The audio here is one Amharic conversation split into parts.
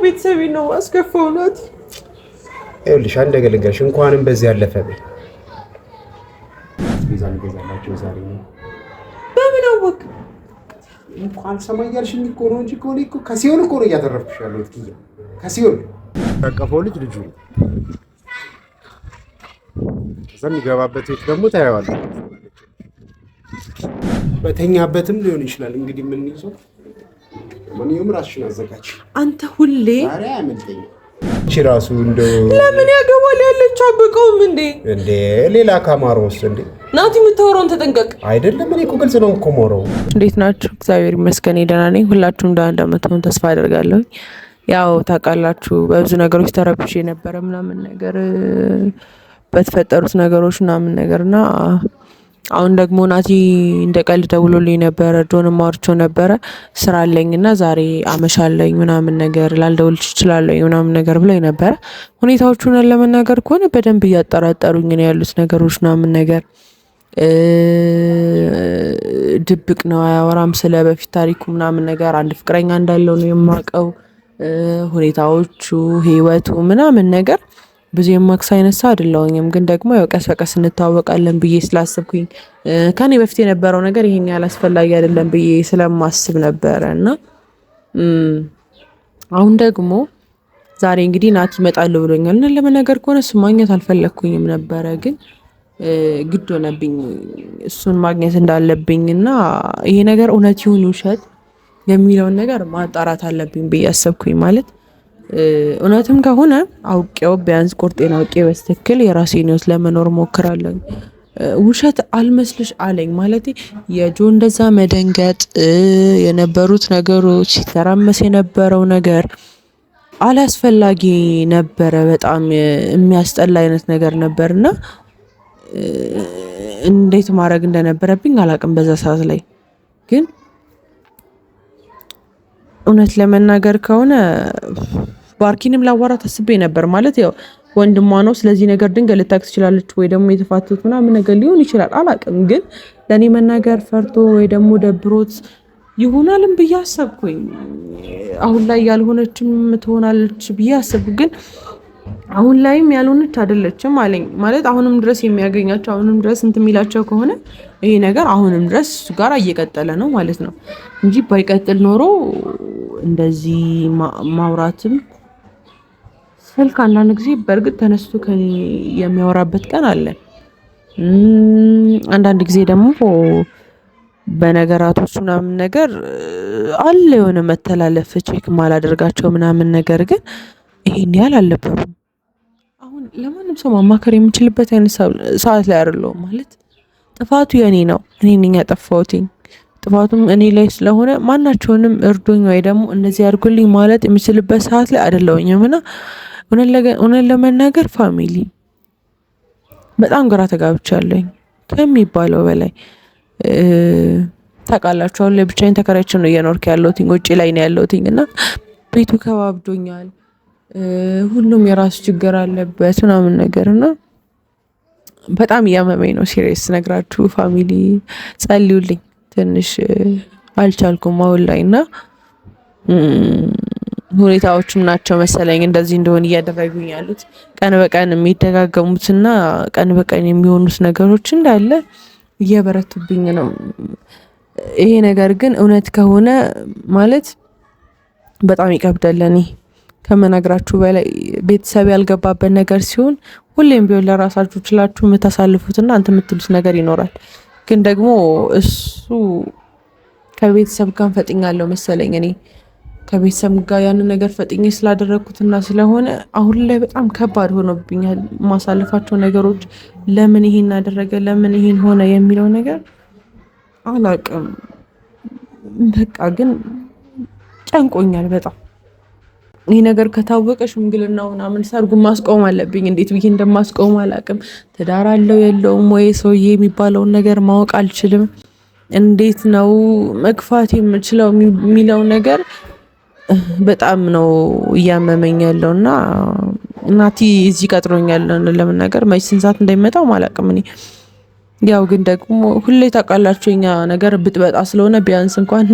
ቤተሰቤ ነው አስከፋው ናት። ይኸውልሽ አንድ ነገር ልንገርሽ፣ እንኳንም በዚህ ያለፈ ሚዛን ገዛላችሁ ዛሬ ነው። በምን አወቅ? እንኳን ሰማያልሽኝ እኮ ነው እንጂ እኮ ከሲኦል እኮ ነው እያተረፍኩሽ ያለሁት። ከሲኦል ያቀፈው ልጅ ልጁ ነው። ዘም ይገባበት ቤት ደግሞ ታየዋለሽ። በተኛበትም ሊሆን ይችላል እንግዲህ ምን ይዞ ማንኛውም ራስሽን አዘጋጅ። አንተ ሁሌ ዛሬ አመልጠኝ እቺ ራሱ እንደው ለምን ያገባል ያለች አበቀውም እንዴ ሌላ ካማሮስ እንዴ ናቲ የምታወራውን ተጠንቀቅ። አይደለም እኔ እኮ ግልጽ ነው እኮ ሞረው። እንዴት ናችሁ? እግዚአብሔር ይመስገን ደህና ነኝ። ሁላችሁም እንደምትሆኑ ተስፋ አደርጋለሁ። ያው ታውቃላችሁ በብዙ ነገሮች ተረብሼ ነበረ ምናምን ነገር በተፈጠሩት ነገሮች ምናምን ነገርና አሁን ደግሞ ናቲ እንደቀልድ ደውሎልኝ ነበረ። ጆንም አውርቼው ነበረ ስራ አለኝና ዛሬ አመሻለኝ ምናምን ነገር ላልደውልሽ እችላለሁ ምናምን ነገር ብሎኝ ነበረ። ሁኔታዎቹን ለመናገር ከሆነ በደንብ እያጠራጠሩኝ ነው ያሉት ነገሮች ምናምን ነገር ድብቅ ነው፣ አያወራም ስለ በፊት ታሪኩ ምናምን ነገር። አንድ ፍቅረኛ እንዳለው ነው የማውቀው። ሁኔታዎቹ ህይወቱ ምናምን ነገር ብዙ የማክስ አይነት ሰው አይደለሁኝም፣ ግን ደግሞ ያው ቀስ በቀስ እንታወቃለን ብዬ ስላስብኩኝ ከኔ በፊት የነበረው ነገር ይሄን ያህል አስፈላጊ አይደለም ብዬ ስለማስብ ነበረ እና አሁን ደግሞ ዛሬ እንግዲህ ናቲ ይመጣል ብሎኛል እና ለመናገር ከሆነ እሱ ማግኘት አልፈለኩኝም ነበረ፣ ግን ግድ ሆነብኝ እሱን ማግኘት እንዳለብኝ እና ይሄ ነገር እውነት ይሁን ውሸት የሚለውን ነገር ማጣራት አለብኝ ብዬ አሰብኩኝ። ማለት እውነትም ከሆነ አውቄው ቢያንስ ቁርጤን አውቄ በስትክክል የራሴን ህይወት ለመኖር ሞክራለሁ። ውሸት አልመስልሽ አለኝ። ማለት የጆ እንደዛ መደንገጥ የነበሩት ነገሮች ሲተራመስ የነበረው ነገር አላስፈላጊ ነበረ። በጣም የሚያስጠላ አይነት ነገር ነበርና እንዴት ማድረግ እንደነበረብኝ አላቅም በዛ ሰዓት ላይ። ግን እውነት ለመናገር ከሆነ ባርኪንም ላዋራት አስቤ ነበር። ማለት ያው ወንድሟ ነው፣ ስለዚህ ነገር ድንገት ልታክስ ትችላለች ወይ ደግሞ የተፋቱት ምናምን ነገር ሊሆን ይችላል አላቅም። ግን ለእኔ መናገር ፈርቶ ወይ ደግሞ ደብሮት ይሆናልም ብዬ አሰብኩኝ። አሁን ላይ ያልሆነችም ትሆናለች ብዬ አሰብኩ። ግን አሁን ላይም ያልሆነች አይደለችም አለኝ። ማለት አሁንም ድረስ የሚያገኛቸው አሁንም ድረስ እንትን የሚላቸው ከሆነ ይሄ ነገር አሁንም ድረስ እሱ ጋር እየቀጠለ ነው ማለት ነው እንጂ ባይቀጥል ኖሮ እንደዚህ ማውራትም ስልክ አንዳንድ ጊዜ በእርግጥ ተነስቶ ከኔ የሚያወራበት ቀን አለ። አንዳንድ ጊዜ ደግሞ በነገራቶች ምናምን ነገር አለ የሆነ መተላለፍ ቼክ ማላደርጋቸው ምናምን ነገር ግን ይሄን ያህል አልነበሩም። አሁን ለማንም ሰው ማማከር የምችልበት አይነት ሰዓት ላይ አይደለሁም። ማለት ጥፋቱ የኔ ነው፣ እኔ ነኝ ያጠፋሁትኝ። ጥፋቱም እኔ ላይ ስለሆነ ማናቸውንም እርዱኝ ወይ ደግሞ እንደዚህ አድርጉልኝ ማለት የምችልበት ሰዓት ላይ አይደለሁኝም እና እውነት ለመናገር ፋሚሊ በጣም ግራ ተጋብቻለሁኝ ከሚባለው በላይ። ታውቃላችሁ አሁን ላይ ብቻዬን ተከራይቼ ነው እየኖርኩ ያለሁትኝ፣ ውጪ ላይ ነው ያለሁትኝ እና ቤቱ ከባብዶኛል። ሁሉም የራሱ ችግር አለበት ምናምን ነገር እና በጣም እያመመኝ ነው። ሲሪየስ ነግራችሁ ፋሚሊ ጸልዩልኝ። ትንሽ አልቻልኩም አሁን ላይ እና ሁኔታዎችም ናቸው መሰለኝ እንደዚህ እንደሆነ እያደረጉኝ ያሉት። ቀን በቀን የሚደጋገሙትና ቀን በቀን የሚሆኑት ነገሮች እንዳለ እየበረቱብኝ ነው። ይሄ ነገር ግን እውነት ከሆነ ማለት በጣም ይከብዳል። እኔ ከመናግራችሁ በላይ ቤተሰብ ያልገባበት ነገር ሲሆን ሁሌም ቢሆን ለራሳችሁ ችላችሁ የምታሳልፉትና አንተ የምትሉት ነገር ይኖራል። ግን ደግሞ እሱ ከቤተሰብ ጋር ፈጥኛለሁ መሰለኝ። እኔ ከቤተሰብ ጋር ያንን ነገር ፈጥኜ ስላደረኩትና ስለሆነ አሁን ላይ በጣም ከባድ ሆኖብኛል ማሳለፋቸው ነገሮች። ለምን ይሄን አደረገ ለምን ይሄን ሆነ የሚለው ነገር አላቅም። በቃ ግን ጨንቆኛል በጣም። ይህ ነገር ከታወቀ ሽምግልናው ምናምን ሰርጉን ማስቆም አለብኝ። እንዴት ብዬ እንደማስቆም አላቅም። ትዳር አለው የለውም ወይ ሰውዬ የሚባለውን ነገር ማወቅ አልችልም። እንዴት ነው መግፋት የምችለው የሚለው ነገር በጣም ነው እያመመኝ ያለው እና ናቲ እዚህ ቀጥሮኛል ለምን ነገር መች ስንት ሰዓት እንደሚመጣው አላቅም። እኔ ያው ግን ደግሞ ሁሌ ታውቃላችሁ የኛ ነገር ብጥበጣ ስለሆነ ቢያንስ እንኳን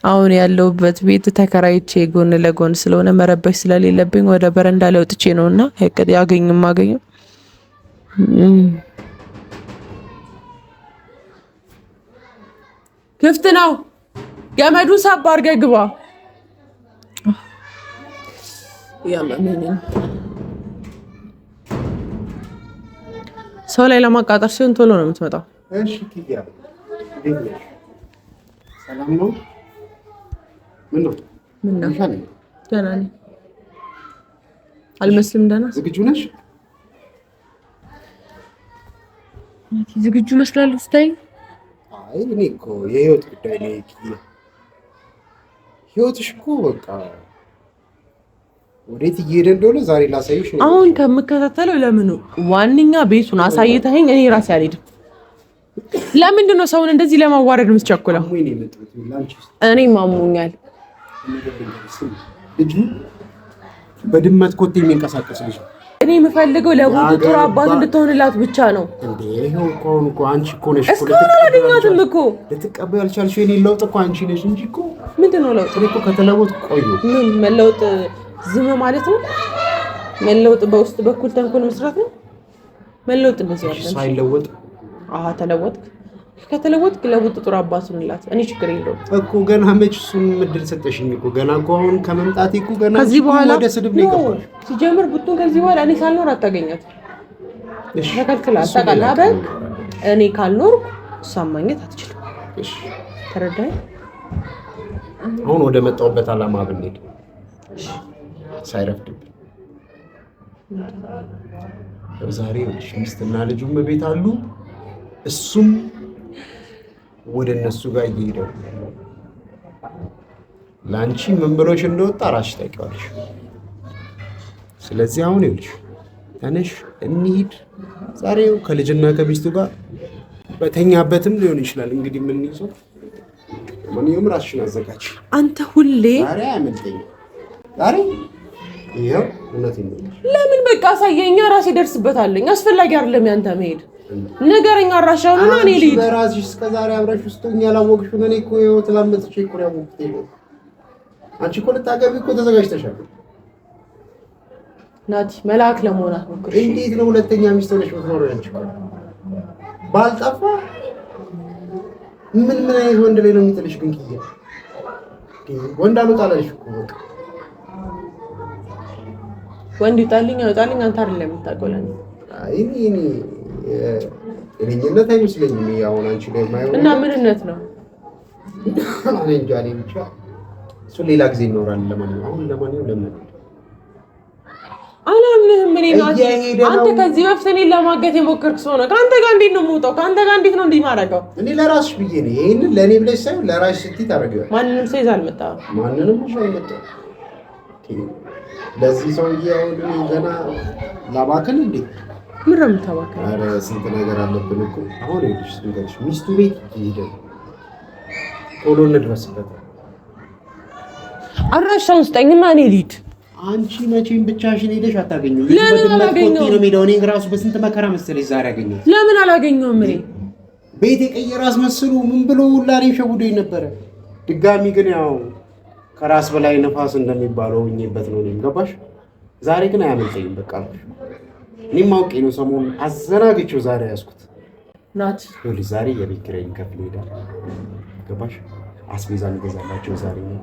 አሁን ያለሁበት ቤት ተከራይቼ ጎን ለጎን ስለሆነ መረበሽ ስለሌለብኝ ወደ በረንዳ ላይ ወጥቼ ነውና ያገኝም ማገኘው ክፍት ነው። ገመዱ ሳብ አድርገህ ግባ። ሰው ላይ ለማቃጠር ሲሆን ቶሎ ነው የምትመጣው። እሺ ኪያ ሰላም ነው? ምን ነው? ደህና ነኝ። አልመስልም? ደህና ዝግጁ ነሽ? ዝግጁ መስላለሁ ስታይ። አይ እኔ እኮ የህይወት ጉዳይ ነው ኪያ። ህይወትሽ እኮ በቃ ወዴት እየሄደ እንደሆነ ዛሬ ላሳይሽ ነው። አሁን ከምከታተለው ለምን ዋንኛ ቤቱን አሳይተኸኝ እኔ ራሴ አልሄድም። ለምንድን ነው ሰውን እንደዚህ ለማዋረድ የምትቸኩለው? እኔ ማሙኛል። ልጁ በድመት ኮቴ የሚንቀሳቀስ ልጅ ነው። እኔ የምፈልገው ለቡጡ ጥሩ አባት እንድትሆንላት ብቻ ነው። እንዴ ይሄው እኮ አንቺ እኮ ነሽ እኮ አላገኘኋትም እኮ ልትቀበል ያልቻልሽ የኔ ለውጥ እኮ አንቺ ነሽ እንጂ እኮ ምንድን ነው ለውጥ? እኔ እኮ ከተለወጥ ቆዩ። ምን መለወጥ? ዝም ማለት ነው መለወጥ? በውስጥ በኩል ተንኮል መስራት ነው መለወጥ? እንደዚህ አይደለም። ሳይለወጥ ተለወጥክ። ከተለወጥክ ለቡጡ ጥሩ አባት ሁንላት። እኔ ችግር የለውም እኮ ገና መች እሱን ምድል ሰጠሽኝ እኮ ገና እኮ አሁን ከመምጣቴ እኮ ገና ከዚህ በኋላ ወደ ስድብ ነው የገባሽ። ሲጀምር ቡጡን ከዚህ በኋላ እኔ ሳልኖር አታገኛት። እሺ ተከልክላ ታውቃለህ አይደል? እኔ ካልኖርኩ እሷን ማግኘት አትችልም። እሺ ተረዳኸኝ? አሁን ወደ መጣሁበት አላማ ብንሄድ ሳይረፍድብን ዛሬ ሚስትና ልጁም ቤት አሉ። እሱም ወደ እነሱ ጋር እየሄደ ለአንቺ ምን ብሎሽ እንደወጣ እራስሽ ታውቂዋለሽ። ስለዚህ አሁን ይኸውልሽ ተነሽ እንሂድ። ዛሬው ከልጅና ከሚስቱ ጋር በተኛበትም ሊሆን ይችላል እንግዲህ ምን ይዞ ማንኛውም ራስሽን አዘጋጅ። አንተ ሁሌ ዛሬ አያመልጠኝም። ዛሬ ይኸው እውነቴን ነው። ለምን በቃ አሳየኛ፣ ራሴ ደርስበታለኝ። አስፈላጊ አይደለም ያንተ መሄድ። ነገረኛ አራሻውና እኔ ልሂድ። በራስሽ እስከዛሬ አብረሽ ውስጥኛ ያላወቅሽውን እኔ እኮ ይኸው ትላመጥሽ እኮ ያወቅሁት ነው። አንቺ እኮ ልታገቢ እኮ ተዘጋጅተሻል። ናቲ መልአክ ለመሆን አትሞክሪ። እንዴት ነው ሁለተኛ ሚስት ሆነሽ የምትኖሪው? አንቺ እኮ ባልጠፋ ምን አይነት ወንድ ላይ ነው የሚጥልሽ? ግን ኪያ ወንድ አልወጣልሽ እኮ በቃ ወንድ ይጣልኝ አይጣልኝ አንተ አይደለም የምታውቀው። ለኔ አይ እኔ እኔነት አይመስለኝም። አሁን አንቺ ላይ የማይሆን እና ምንነት ነው? እኔ እንጃ። እኔ ብቻ እሱ ሌላ ጊዜ ይኖራል። ለማንኛውም ለምን አላምንህም። እኔ ነው አንተ ከዚህ በፊት እኔን ለማገት የሞከርክ ሰው ነው። ከአንተ ጋር እንዴት ነው የምወጣው? ከአንተ ጋር እንዴት ነው እንዲህ ማረጋው? እኔ ለራስሽ ብዬ ነው። ይሄንን ለኔ ብለሽ ሳይሆን ለራስሽ ስትይ ታረጋለሽ። ማንንም ሰው ይዘህ አልመጣም። ማንንም ሰው አልመጣም። ለዚህ ሰውዬ አሁን ገና ላባክን እንዴ? ምን ነው የምታባክነው? ኧረ ስንት ነገር አለብን እኮ። አሁን ይኸውልሽ ልንገርሽ፣ ሚስቱ ቤት ይሄዳል። ቶሎ እንድረስበት። አድራሻውን ስጠኝና እኔ ልሂድ። አንቺ መቼም ብቻሽን ሄደሽ አታገኘው። ለምን አላገኘው? ነው ሜዳው። እኔ ራሱ በስንት መከራ መሰለሽ ዛሬ አገኘው። ለምን አላገኘውም? እኔ ቤት የቀየረ አስመስሉ ምን ብሎ ሁላኔ ሸውዶኝ ነበረ። ድጋሚ ግን ያው ከራስ በላይ ነፋስ እንደሚባለው ሆኜበት ነው። እኔም ገባሽ። ዛሬ ግን አያመልጠኝም። በቃ እኔም አውቄ ነው ሰሞኑን አዘናግቼው ዛሬ ያዝኩት። ናት ይኸውልሽ ዛሬ የቤት ኪራይን ከፍል ሄዳል። ገባሽ። አስቤዛ እንገዛላቸው ዛሬ ነው።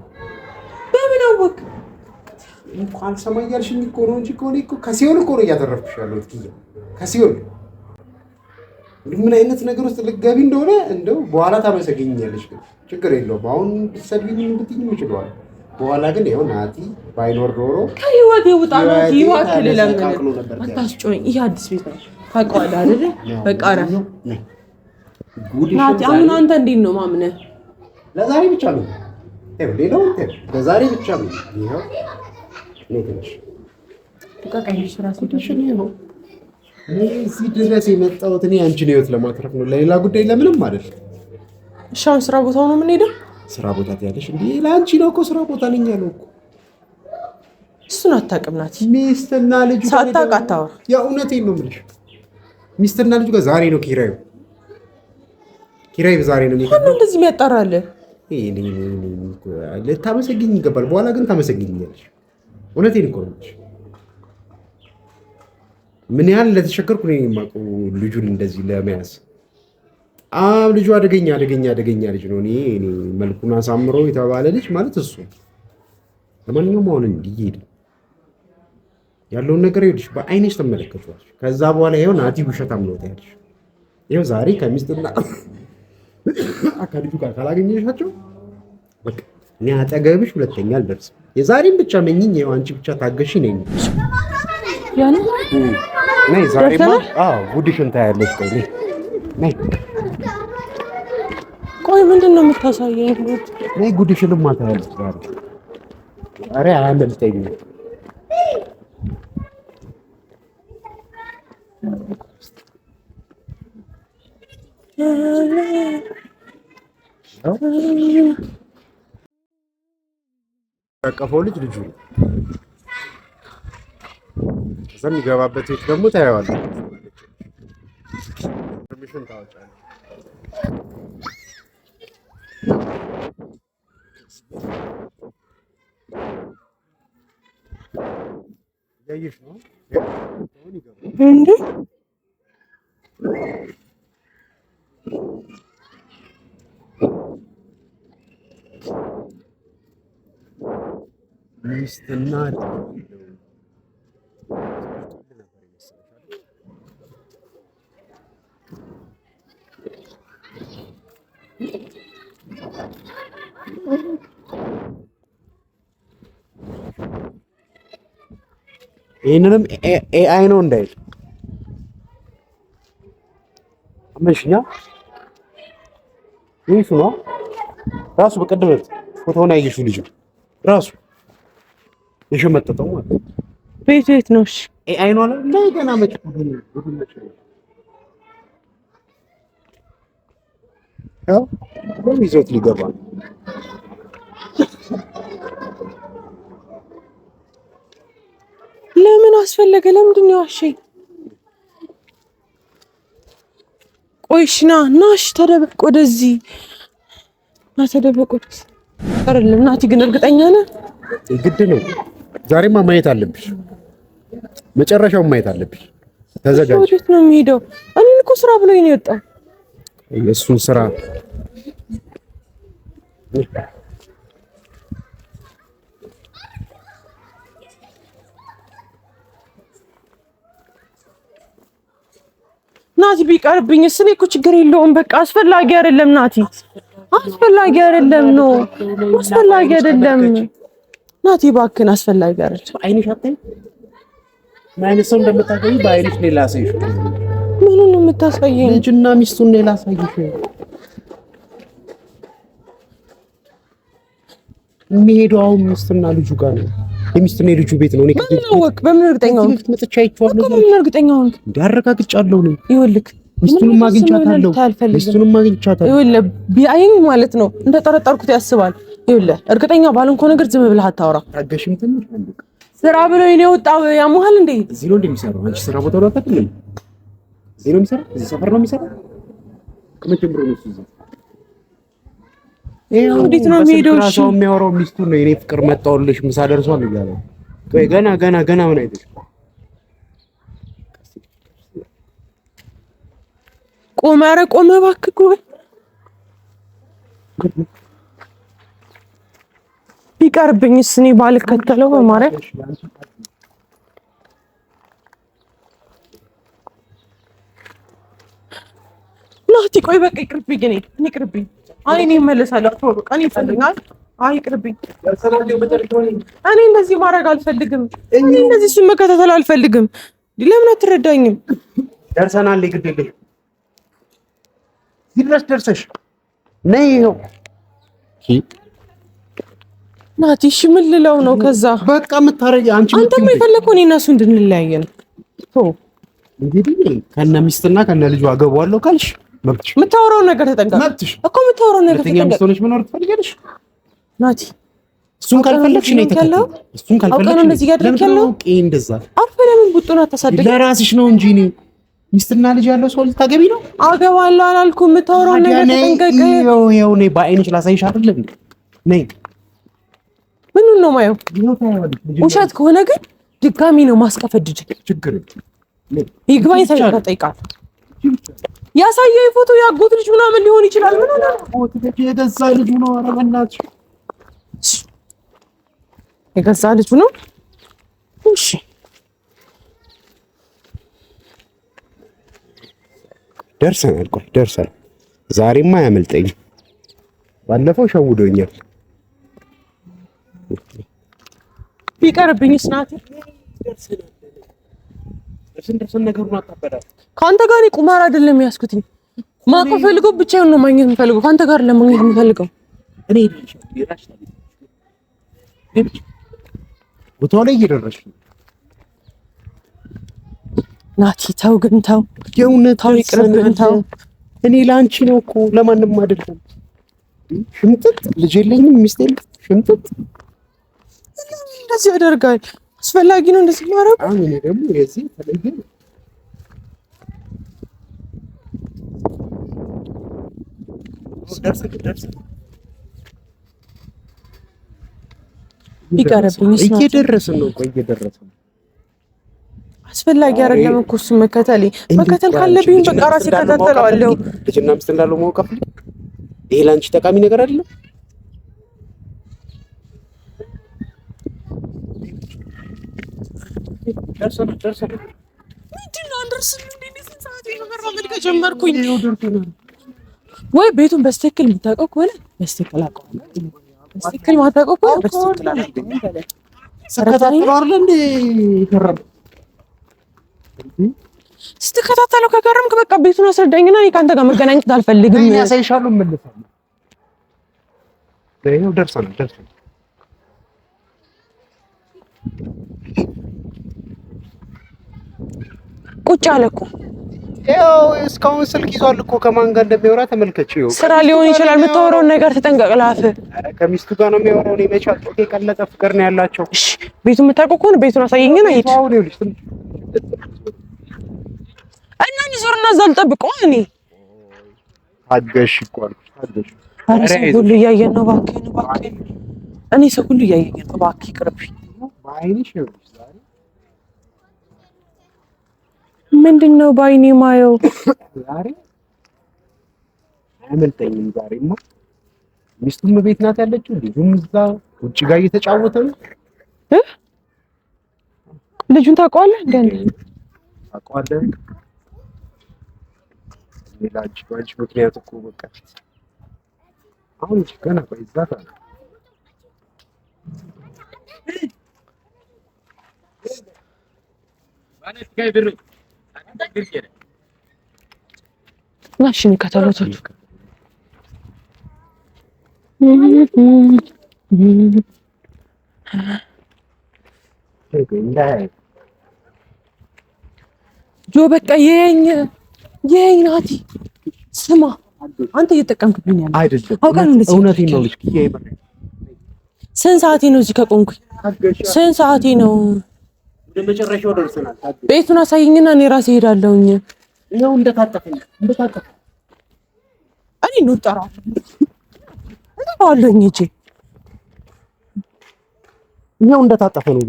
በምን አወቅ? እንኳን ሰማይ ያልሽኝ እኮ ነው እንጂ እኔ እኮ ከሲኦል እኮ ነው እያተረፍኩሽ ያለሁት ኪያ። ከሲኦል ምን አይነት ነገር ውስጥ ልትገቢ እንደሆነ እንደው በኋላ ታመሰግኛለሽ። ግን ችግር የለውም። አሁን ብትሰድቢኝ ብትይኝ ይችላል። በኋላ ግን ይኸው ናቲ ባይኖር ዶሮ ከህይወቴ ውጣ። ናቲ ይዋክል ለምን አታስጮኝ? ይሄ አዲስ ቤት ነው ታውቀዋለህ አይደል? በቃ አረፍ ናቲ። አሁን አንተ እንዴት ነው ማምነህ? ለዛሬ ብቻ ነው ሌላው ለዛሬ ብቻ ነው። ይኸው ነትሽ ተቃቀኝሽ ራስ ይደሽኝ ነው። እዚህ ድረስ የመጣሁት እኔ አንቺን ህይወት ለማትረፍ ነው፣ ለሌላ ጉዳይ ለምንም አይደል። እሺ አሁን ስራ ቦታው ነው የምንሄደው? ስራ ቦታ ያለሽ እንዴ? ለአንቺ ነው እኮ ስራ ቦታ ነኝ ያለው እኮ። እሱን አታውቅም ናቲ። ሚስትና ልጁ ሳታውቅ አታወራ። የእውነቴን ነው የምልሽ። ሚስትና ልጁ ጋር ዛሬ ነው ኪራዩ። ኪራይ ዛሬ ነው የሚከፍለው። እንደዚህ የሚያጣራል ልታመሰግኝ ይገባል። በኋላ ግን ታመሰግኛለሽ። እውነቴን እኮ ነው። ምን ያህል እንደተቸገርኩ ነው የማውቀው ልጁን እንደዚህ ለመያዝ። ልጁ አደገኛ ልጅ ነው። እኔ መልኩን አሳምሮ የተባለ ልጅ ማለት እሱ። ለማንኛውም አሁን እንዲሄድ ያለውን ነገር ይኸውልሽ በአይነሽ ተመለከቷል። ከዛ በኋላ ይኸው ናቲ ውሸታም ነው ታያለሽ። ይኸው ዛሬ ከሚስትና ከልጁ ጋር ካላገኘሻቸው በቃ እኔ አጠገብሽ ሁለተኛ አልደርስም። የዛሬም ብቻ መኝኝ። ይኸው አንቺ ብቻ ታገሺ ነኝ ነይ ዛሬማ ጉድሽን ታያለሽ። ቆይ ምንድን ነው የምታሳየኝ? ነይ ጉድሽንማ ታያለሽ ዛሬ። ኧረ አያመልጠኝም። ያቀፈው ልጁ ነው። ከዛ የሚገባበት ቤት ደግሞ ታየዋለህ። ፐርሚሽን ታወጫለህ። ያየሽ ነው እንዴ? ሚስትና ይሄንንም ኤአይ ነው እንዳይል አመሽኛ ይሄስ ነው ራሱ በቀደም ፎቶውን ያየሽው ልጅ ራሱ የሸመጠጠው ማለት ቤት ነው። እሺ ኤአይ ነው አለ እንደገና መጭ ይዞት ሊገባ ለምን አስፈለገ? ለምንድን ነው ያዋሸኝ? ቆይሽ ናሽ ተደበቅ፣ ወደዚህ ና ተደበቅ። ወደዚህ አይደለም ናቲ፣ ግን እርግጠኛ ነህ? ግድ ነው። ዛሬማ ማየት አለብሽ፣ መጨረሻውን ማየት አለብሽ። ተዘጋጅ። ወዴት ነው የሚሄደው? እኔን እኮ ስራ ብሎኝ ነው የወጣው። የእሱን ስራ ናቲ ቢቀርብኝስ? እኔ እኮ ችግር የለውም። በቃ አስፈላጊ አይደለም ናቲ፣ አስፈላጊ አይደለም። ነው አስፈላጊ አይደለም ናቲ፣ እባክህን አስፈላጊ አይደለም። አይንሽ አታይ ማይነስ ሰው እንደምታገኝ በአይንሽ ሌላ ሳይሽ ምን ነው የምታሳየኝ? ልጅና ሚስቱን ሌላ ሳይሽ የሚሄደው አሁን ሚስትና ልጁ ጋር ነው። የሚስትና የልጁ ቤት ነው። እኔ በምን እርግጠኛ ሆንክ? መጥቻ አይቼዋለሁ። በምን እርግጠኛ ሆንክ? እንዳረጋግጫለሁ ነው። ይኸውልህ ሚስቱንም አግኝቻታለሁ። ይኸውልህ ቢያየኝ ማለት ነው እንደጠረጠርኩት ያስባል። ይኸውልህ እርግጠኛ ባልሆንኩ ነገር ዝም ብለህ አታውራ። ታገሽም ትንሽ ስራ ብሎ እኔ ወጣው ያሙሃል እንዴ? እዚህ ነው እንደሚሰራው። አንቺ ስራ ቦታ ነው አታውቅም? እዚህ ነው የሚሰራው። እዚህ ሰፈር ነው የሚሰራው። ከመጀመሪያው ነው እዚህ እንዴት ነው የሚሄደው? እሺ ሰው የሚያወራው ሚስቱ ነው። የኔ ፍቅር መጣሁልሽ ምሳ ደርሷል እያለ ቆይ ገና ምን አይደል? ቆመ፣ ኧረ ቆመ እባክህ ቆይ። ቢቀርብኝስ እኔ ባልከተለው በማርያም ናቲ ቆይ በቃ ይቅርብኝ። እኔ ይቅርብኝ። አይ እኔ እመለሳለሁ። ቶሎ ቀን ይፈልጋል። አይ ይቅርብኝ። እኔ እንደዚህ ማድረግ አልፈልግም። እኔ እንደዚህ እሱን መከታተል አልፈልግም። ለምን አትረዳኝም? ደርሰናል። ይግድልሽ ይድረስ ደርሰሽ ነይ ነው ናቲ። እሺ ምን ልለው ነው? ከዛ በቃ የምታረጊ አንተም የፈለከው እኔ እና እሱ እንድንለያየ ነው። እንግዲህ ከነ ሚስትና ከነ ልጁ አገባዋለሁ ካልሽ መብትሽ። የምታወራውን ነገር ተጠንቀቅ እኮ። የምታወራውን ነገር ተጠንቀቅ። ሁለተኛ ሚስት ሆነሽ መኖር ትፈልጊያለሽ ናቲ? እሱን ካልፈለግሽ ነው የተከተለው። እሱን ካልፈለግሽ እንደዚህ ያደርጋለሁ። እንደዛ አርፈ ለምን ቡጡን አታሳድግ? ለራስሽ ነው እንጂ እኔ ሚስትና ልጅ ያለው ሰው ልታገቢ ነው? አገባለሁ አላልኩም። የምታወራውን ነገር ተጠንቀቅ። ይኸው ነይ፣ በአይንሽ ላሳይሽ አይደል እንዴ? ነይ። ምኑን ነው ማየው? ውሸት ከሆነ ግን ድጋሚ ነው ማስቀፈድጅ። ችግር ይግባኝ ጠይቃል። ያሳየኝ ፎቶ ያጎት ልጅ ምናምን ሊሆን ይችላል። ምን ሆነ? የገዛ ልጅ ነው። ኧረ በእናትሽ የገዛ ልጅ ነው። እሺ ደርሰናል። ቆይ ደርሰናል። ዛሬማ አያመልጠኝም። ባለፈው ሸውዶኛል። ቢቀርብኝስ ናት። ደርሰን ነገሩን አጣበዳል። ከአንተ ጋር ቁማር አይደለም ያስኩትኝ። ማቆ ፈልገው ብቻዬን ነው ማግኘት የምፈልገው። ከአንተ ጋር ለማግኘት የምፈልገው እኔ ቦታው ላይ እየደረስሽ ነው። ናቲ ተው ግን ተው፣ የእውነት ተው፣ ይቅርብህ ተው። እኔ ለአንቺ ነው እኮ ለማንም አይደለም። ሽምጥጥ ልጅ የለኝም ሚስት የለም። ሽምጥጥ እንደዚህ ያደርጋል። አስፈላጊ ነው እንደዚህ ማድረግ። አሁን እኔ ደግሞ የዚህ ተለየ ነው። ደርሰን ይቀርብኝስ ነው። እየደረስን ነው። ቆይ እየደረስን ነው። አስፈላጊ አይደለም እኮ እሱ መከተል ካለብኝ በቃ ራሴ እከታተለዋለሁ። ልጅና ሚስት እንዳለው ማወቅ አፍልኝ። ይሄ ለአንቺ ጠቃሚ ነገር አይደለም። ደርሰን ምንድን ነው አንደርስም እንዴ? ስንት ሰዓት መራመድ ከጀመርኩኝ? ወይ ቤቱን በስትክክል የምታውቀው ከሆነ በስትክክል አውቀዋለሁ። በስትክክል ማታውቀው ከሆነ በስትክክል አላውቀውም። ስትከታተለው አይደል እንዴ ይፈረም። ስትከታተለው ከገረምክ በቃ ቤቱን አስረዳኝና እኔ ከአንተ ጋር መገናኘት አልፈልግም። እኔ ያሳይሻለሁ። እመልሳለሁ። ይኸው ደርሰናል። ቁጭ አለ እኮ ያው እስካሁን ስልክ ይዟል እኮ። ከማን ጋር እንደሚያወራ ተመልከችው። ስራ ሊሆን ይችላል። የምታወራውን ነገር ተጠንቀቅ። ላፍ ከሚስቱ ጋር ነው የሚያወራው። እኔ መቼ አጥቄ ቀለጠ ፍቅር ነው ያላቸው። እሺ ቤቱን የምታውቀው ከሆነ ቤቱን አሳየኝና ሂድ። አሁን ይኸውልሽ እና ዞርና እዛ ልጠብቀው። እኔ ታገሽ እኮ አልኩሽ። ታገሽ። ሰው ሁሉ እያየን ነው። እባክህ እኔ ሰው ሁሉ እያየኝ ነው። እባክህ ይቅርብኝ። በዓይንሽ ይኸውልሽ ዛሬ ምንድን ነው በዓይኔ ማየው? ዛሬ አያመልጠኝም። ዛሬማ ሚስቱም ቤት ናት ያለችው። ልጁም እዛ ውጭ ጋር እየተጫወተ ነው። ልጁን ታውቀዋለህ? እንዴ ታውቀዋለህ? ሌላች ባንቺ ምክንያት እኮ በቃ አሁን ገና ባይዛታ ማሽን ከተሎቶች ጆ በቃ የኝ ናቲ ስማ፣ አንተ እየተጠቀምክብኝ ያለ አይደለም። አውቃለሁ። እንደዚህ እውነቴን ነው ልጅ ስንት ሰዓቴ ነው እዚህ ከቆምኩኝ? ስንት ሰዓቴ ነው? ወደ መጨረሻው ደርሰናል። ቤቱን አሳየኝና እኔ ራሴ ሄዳለሁኝ። ይኸው እንደታጠፈኝ እኔ እንጠራዋለሁኝ እጄ ይኸው እንደታጠፈ ነው።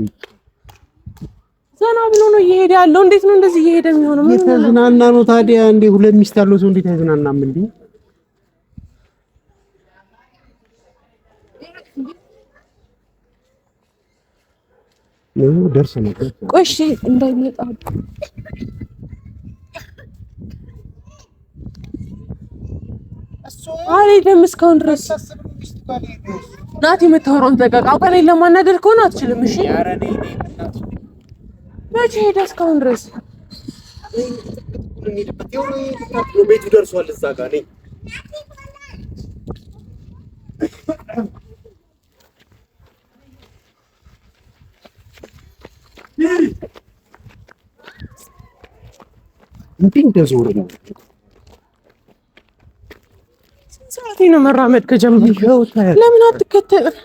ዘና ብሎ ነው እየሄደ ያለው። እንዴት ነው እንደዚህ እየሄደ የሚሆነው? ምን የተዝናና ነው ታዲያ? እንዴ ሁለት ሚስት ያለው ሰው እንዴት አይዝናናም እንዴ? ነው ደርሰናል። ቆይ እሺ እንዳይመጣ አልሄድም እስካሁን ድረስ። ናቲ የምታወራውን ጠቀቅ። አውቀን ለማናደድ ከሆነ አትችልም። እሺ መቼ ሄደ እስካሁን ድረስ? ቤቱ ደርሷል። እዛ ጋር ነኝ። እንዴት እንደዞረ ነው? ሰዓቴ ነው መራመድ ከጀመርኩ። ለምን አትከተልም?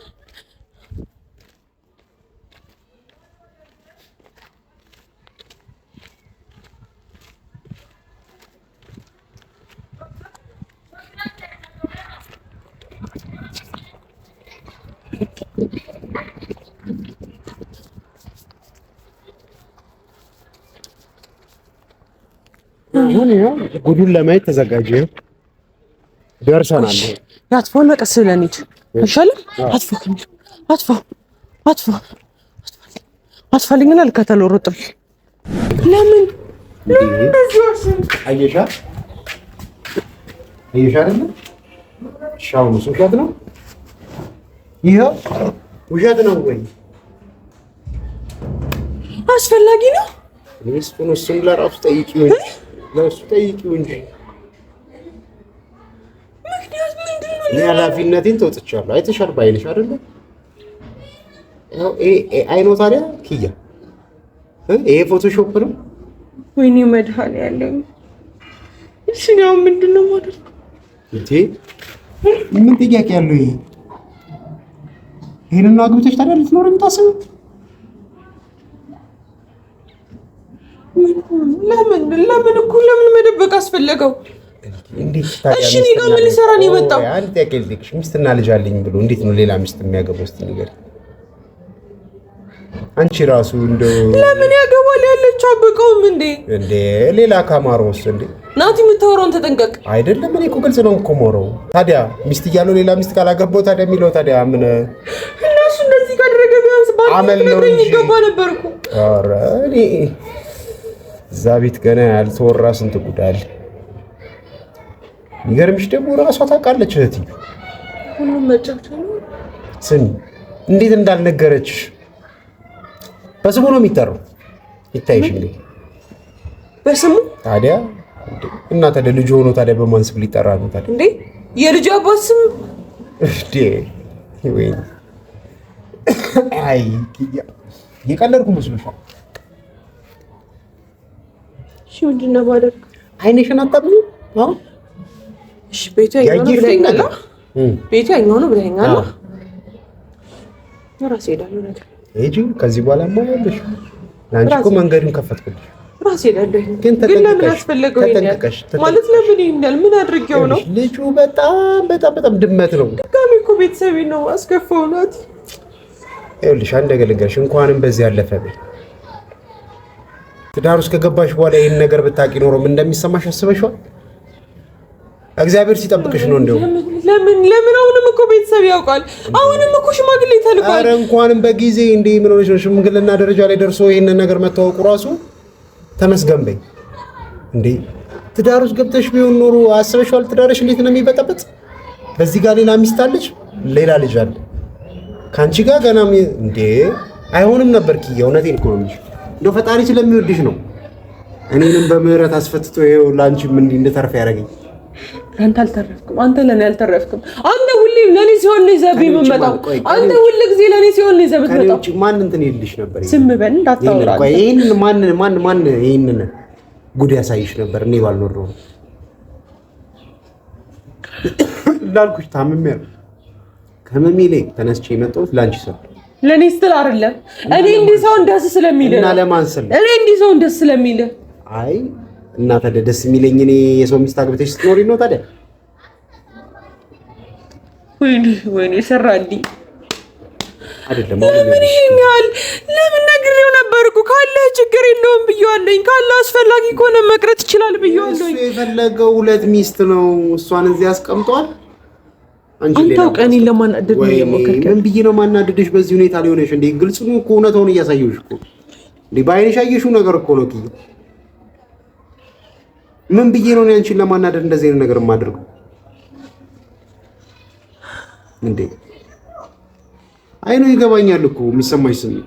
ጉዱን ለማየት ተዘጋጀ። ደርሰናል። ያጥፎን በቀስ ብለን ሂድ አይሻልም? አጥፋልኝና ልከተለው ሮጥ ብል ለምን አየሻ አይደለ? ሻው ውሸት ነው። ይሄው ውሸት ነው ወይ አስፈላጊ ነው? እሱን ለራሱ ጠይቂው እንጂ ለእሱ ጠይቂው እንጂ ምክንያት ምንድን ነው? እኔ ኃላፊነቴን ተወጥቻለሁ። አይተሻል ባይልሽ አይደለ? አይኖ ታዲያ ኪያ ይሄ ፎቶሾፕ ነው። ወይኔ መድኃኒዓለም እሺ ነው ምንድን ነው ማለት እንዴ? ምን ጥያቄ ያለው ይሄ? ይሄንን አግብተሽ ታዲያ ልትኖር የምታስበው? ለምን እኮ ለምን መደበቅ አስፈለገው? እሺ እኔ ጋር ምን ሊሰራ ነው የመጣው? አንድ ጥያቄ ልጠይቅሽ። ሚስትና ልጅ አለኝ ብሎ እንዴት ነው ሌላ ሚስት የሚያገባው? እስቲ ንገሪኝ። አንቺ ራሱ እንደው ለምን ያገባል? ያለችው አበቀውም እንዴ ሌላ ካማሮስ እንዴ? ናቲ የምታወራውን ተጠንቀቅ። አይደለም እኔ እኮ ግልጽ ነው እኮ ሞረው። ታዲያ ሚስት እያለው ሌላ ሚስት ካላገባው ታዲያ የሚለው ታዲያ ምን እነሱ እንደዚህ ካደረገ ቢያንስ ባለኝ ይገባ ነበር እኮ። ኧረ እኔ እዛ ቤት ገና ያልተወራ ስንት ጉዳይ። የሚገርምሽ ደግሞ ራሷ ታውቃለች እህትዬ። ሁሉም መጫወቻ ነው። ስሚ እንዴት እንዳልነገረችሽ በስሙ ነው የሚጠራው። ይታይሽ እንዴ? በስሙ ታዲያ እና ታዲያ ልጅ ሆኖ ታዲያ በማን ስም ሊጠራ ነው ታዲያ? እንዴ የልጅ አባት ስም እንዴ? ወይ አይ ኪያ የቀለድኩ መስሎሻል? እሺ ምንድን ነው ባደርግ? አይንሽን አጣብኝ። አዎ እሺ ቤቱ ያኛው ነው ብለኸኛል። ቤቱ ያኛው ነው ብለኸኛል። ራሴ ሄዳለሁ ነገር እጂ ከዚህ በኋላ ማለሽ አንቺ እኮ መንገዱን ከፈትኩልሽ። ራሴ ሄዳለሁ ግን ለምን አስፈለገው? ማለት ለምን ይሄዳል? ምን አድርጌው ነው? ልጁ በጣም ድመት ነው። ድጋሜ እኮ ቤተሰቤ ነው አስከፋው ናት። ይኸውልሽ አንድ ነገር ልንገርሽ፣ እንኳንም በዚህ ያለፈ በይ። ትዳር ውስጥ ከገባሽ በኋላ ይሄን ነገር ብታቂ ኖሮ ምን እንደሚሰማሽ አስበሽዋል? እግዚአብሔር ሲጠብቅሽ ነው። እንደው ለምን አሁንም እኮ ቤተሰብ ያውቃል። አሁንም እኮ ሽማግሌ ተልኳል። ኧረ እንኳንም በጊዜ እንዴ ምን ሆነሽ ነው? ሽምግልና ደረጃ ላይ ደርሶ ይሄን ነገር መታወቁ ራሱ ተመስገን በይ። እንዴ ትዳር ውስጥ ገብተሽ ቢሆን ኖሮ አስበሽዋል? ትዳርሽ እንዴት ነው የሚበጠበጥ? በዚህ ጋር ሌላ ሚስት አለች፣ ሌላ ልጅ አለ ካንቺ ጋር ገና እንዴ አይሆንም ነበር። ኪያ እውነቴን እኮ ነው እንጂ እንደው ፈጣሪ ስለሚወድሽ ነው እኔንም በምህረት አስፈትቶ ይሄው ላንቺም እንዲህ እንደተርፍ ያደረገኝ። አንተ አልተረፍክም። አንተ ለኔ አልተረፍክም። አንተ ሁሌ ለኔ ሲሆን ነው ይዘህ የምትመጣው። አንተ ሁሌ ጊዜ ለኔ ሲሆን ነው ይዘህ የምትመጣው። ማን እንትን ይልሽ ነበር? ዝም በል እንዳታወራ። ቆይ ይሄን ማን ይሄንን ጉድ ያሳይሽ ነበር? እኔ ባልኖረው እንዳልኩሽ ታምሜያለሁ። ከመሜ ላይ ተነስቼ የመጣሁት ላንቺ ሰው ለኔ ስትል አይደለም። እኔ እንዲህ ሰው ደስ ስለሚል እና ለማን ስል እኔ እንዲህ ሰው ደስ ስለሚል አይ እና ታዲያ ደስ የሚለኝ እኔ የሰው ሚስት አግብተሽ ስትኖሪ ነው ታዲያ? ወይኔ ሰራልኝ አይደለም። ለምን ይሄኛል? ለምን ነግሬው ነበር እኮ ካለ ችግር የለውም ብየዋለኝ። ካለ አስፈላጊ ከሆነ መቅረት ይችላል ብየዋለኝ። እሱ የፈለገው ሁለት ሚስት ነው። እሷን እዚህ አስቀምጧል። አንተ አውቀህ እኔን ለማናደድ ነው የሞከርከው። ምን ብዬ ነው ማናደድሽ? በዚህ ሁኔታ ሊሆነሽ እንዴ? ግልጽ ነው እኮ እውነታውን እያሳየሁሽ እኮ እንዴ። በዓይንሽ ያየሽው ነገር እኮ ነው። ምን ብዬ ነው አንቺን ለማናደድ እንደዚህ አይነት ነገር የማደርገው እንዴ? አይኑ ይገባኛል እኮ የሚሰማሽ ስሜት፣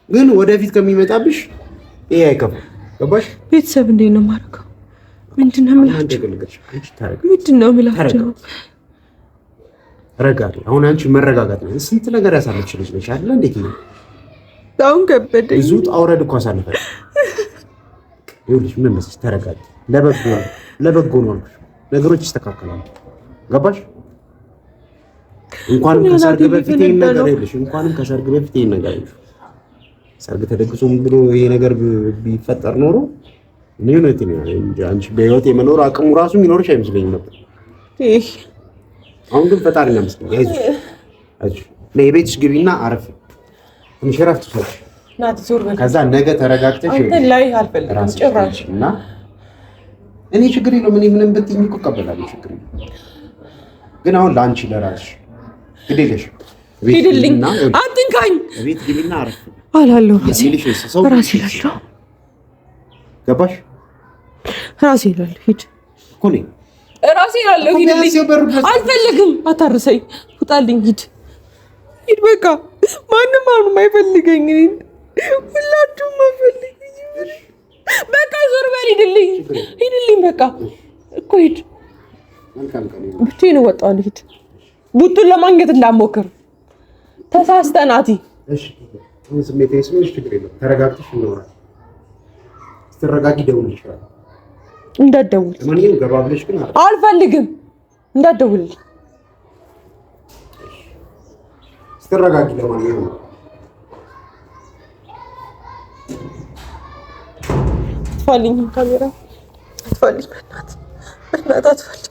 ግን ወደፊት ከሚመጣብሽ ይሄ አይከፋም። ገባሽ? ቤተሰብ እንዴት ነው የማደርገው? ምንድን ነው የምላቸው? ምንድን ነው የምላቸው? ረጋት። አሁን አንቺ መረጋጋት ነው። ስንት ነገር ያሳለፍሽ ልጅ ነሽ አይደል? እንዴት ነው አሁን ከበደኝ። ብዙ ጣውረድ እኮ አሳልፈሽ። ይኸውልሽ ምን መሰለሽ፣ ተረጋጊ። ለበጎ ነው አልኩሽ። ነገሮች ይስተካከላሉ። ገባሽ? እንኳንም ከሰርግ በፊት ይሄን ነገር ይኸውልሽ፣ እንኳንም ከሰርግ በፊት ይሄን ነገር ይኸውልሽ፣ ሰርግ ተደግሶም ብሎ ይሄ ነገር ቢፈጠር ኖሮ እኔ ነው እንጂ አንቺ በህይወት የመኖር አቅሙ ራሱ የሚኖርሽ አይመስለኝም ነበር። አሁን ግን ፈጣሪ ይመስገን። አይዞሽ ለቤትሽ ግቢና አረፍ ትንሽ እረፍት ትወስጂ ናት ዞር በል ከዛ ነገ ተረጋግተሽ አንተ ላይ አልፈልግም ጭራሽ እና እኔ ችግር የለውም እኔ ምንም ብትይኝ እኮ እቀበላለሁ ችግር የለውም ግን አሁን ለአንቺ ለራስሽ ግዴለሽ ሂድልኝ አትንካኝ ቤት ግቢና አረፍ አላለሁ ራሴ እላለሁ ገባሽ ራሴ እላለሁ ሂድ እኮ ነኝ ራሴ እላለሁ ሂድልኝ አልፈልግም አታርሰኝ ውጣልኝ ሂድ በቃ ማንም አይፈልገኝ ሁላችሁም አይፈልጉኝ በቃ ዞር በል ሂድልኝ በቃ እኮ ሂድ ብቻዬን እወጣለሁ ሂድ ቡጡን ለማግኘት እንዳትሞክር ተሳስተህ ናቲ እሺ ስሜት ስለሆንሽ ችግር የለውም ተረጋግተሽ እናውራ ስትረጋጊ ደውልልሻለሁ እንዳትደውል ለማንኛውም ገባ ብለሽ ግን አልፈልግም እንዳትደውልልኝ ስትረጋጊ ለማንኛውም አትፋልኝ ካሜራ አትፋልኝ በእናትህ አትፋልኝ